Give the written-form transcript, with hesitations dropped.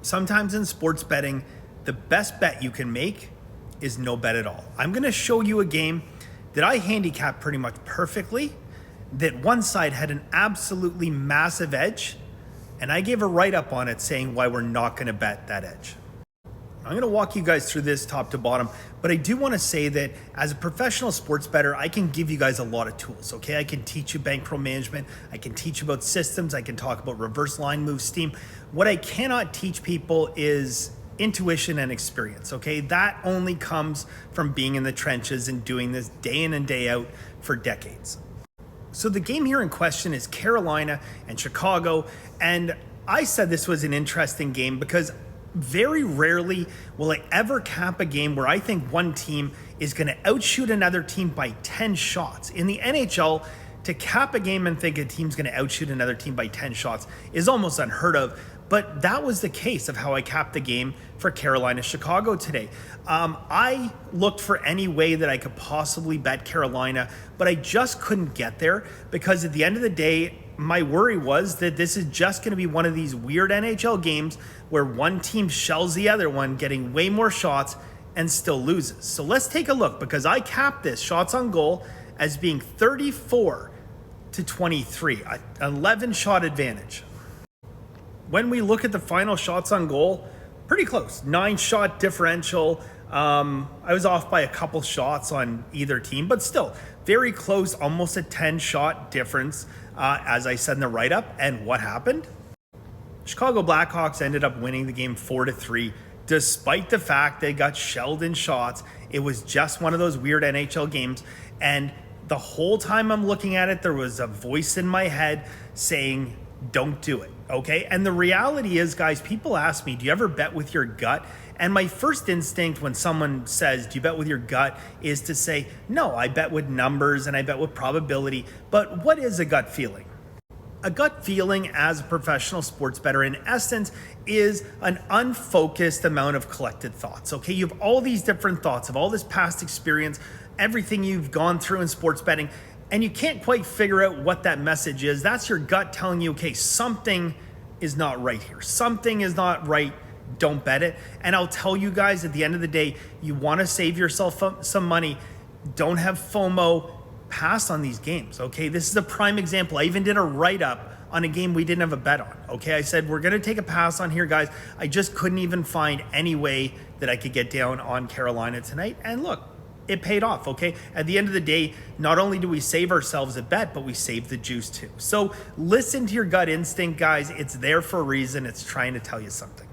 Sometimes in sports betting, the best bet you can make is no bet at all. I'm gonna show you a game that I handicapped pretty much perfectly, that one side had an absolutely massive edge, and I gave a write-up on it saying why we're not gonna bet that edge. I'm gonna walk you guys through this top to bottom, but I do wanna say that as a professional sports bettor, I can give you guys a lot of tools, okay? I can teach you bankroll management, I can teach you about systems, I can talk about reverse line move steam. What I cannot teach people is intuition and experience, okay? That only comes from being in the trenches and doing this day in and day out for decades. So the game here in question is Carolina and Chicago, and I said this was an interesting game because very rarely will I ever cap a game where I think one team is going to outshoot another team by 10 shots. In the NHL, to cap a game and think a team's going to outshoot another team by 10 shots is almost unheard of. But that was the case of how I capped the game for Carolina-Chicago today. I looked for any way that I could possibly bet Carolina, but I just couldn't get there because at the end of the day, my worry was that this is just going to be one of these weird NHL games where one team shells the other one, getting way more shots and still loses. So let's take a look because I capped this shots on goal as being 34-23, an 11 shot advantage. When we look at the final shots on goal, pretty close, 9 shot differential. I was off by a couple shots on either team, but still very close, almost a 10 shot difference, as I said in the write-up. And what happened? Chicago Blackhawks ended up winning the game 4-3, despite the fact they got shelled in shots. It was just one of those weird NHL games. And the whole time I'm looking at it, there was a voice in my head saying, don't do it, okay? And the reality is, guys, people ask me, do you ever bet with your gut? And my first instinct when someone says, do you bet with your gut, is to say, no, I bet with numbers and I bet with probability. But what is a gut feeling? A gut feeling as a professional sports bettor, in essence, is an unfocused amount of collected thoughts, okay? You have all these different thoughts of all this past experience, everything you've gone through in sports betting, and you can't quite figure out what that message is. That's your gut telling you, okay, something is not right here. Something is not right. Don't bet it. And I'll tell you guys, at the end of the day, you want to save yourself some money. Don't have FOMO. Pass on these games, okay? This is a prime example. I even did a write-up on a game we didn't have a bet on, okay? I said, we're going to take a pass on here, guys. I just couldn't even find any way that I could get down on Carolina tonight. And look, it paid off, okay? At the end of the day, not only do we save ourselves a bet, but we save the juice too. So listen to your gut instinct, guys. It's there for a reason. It's trying to tell you something.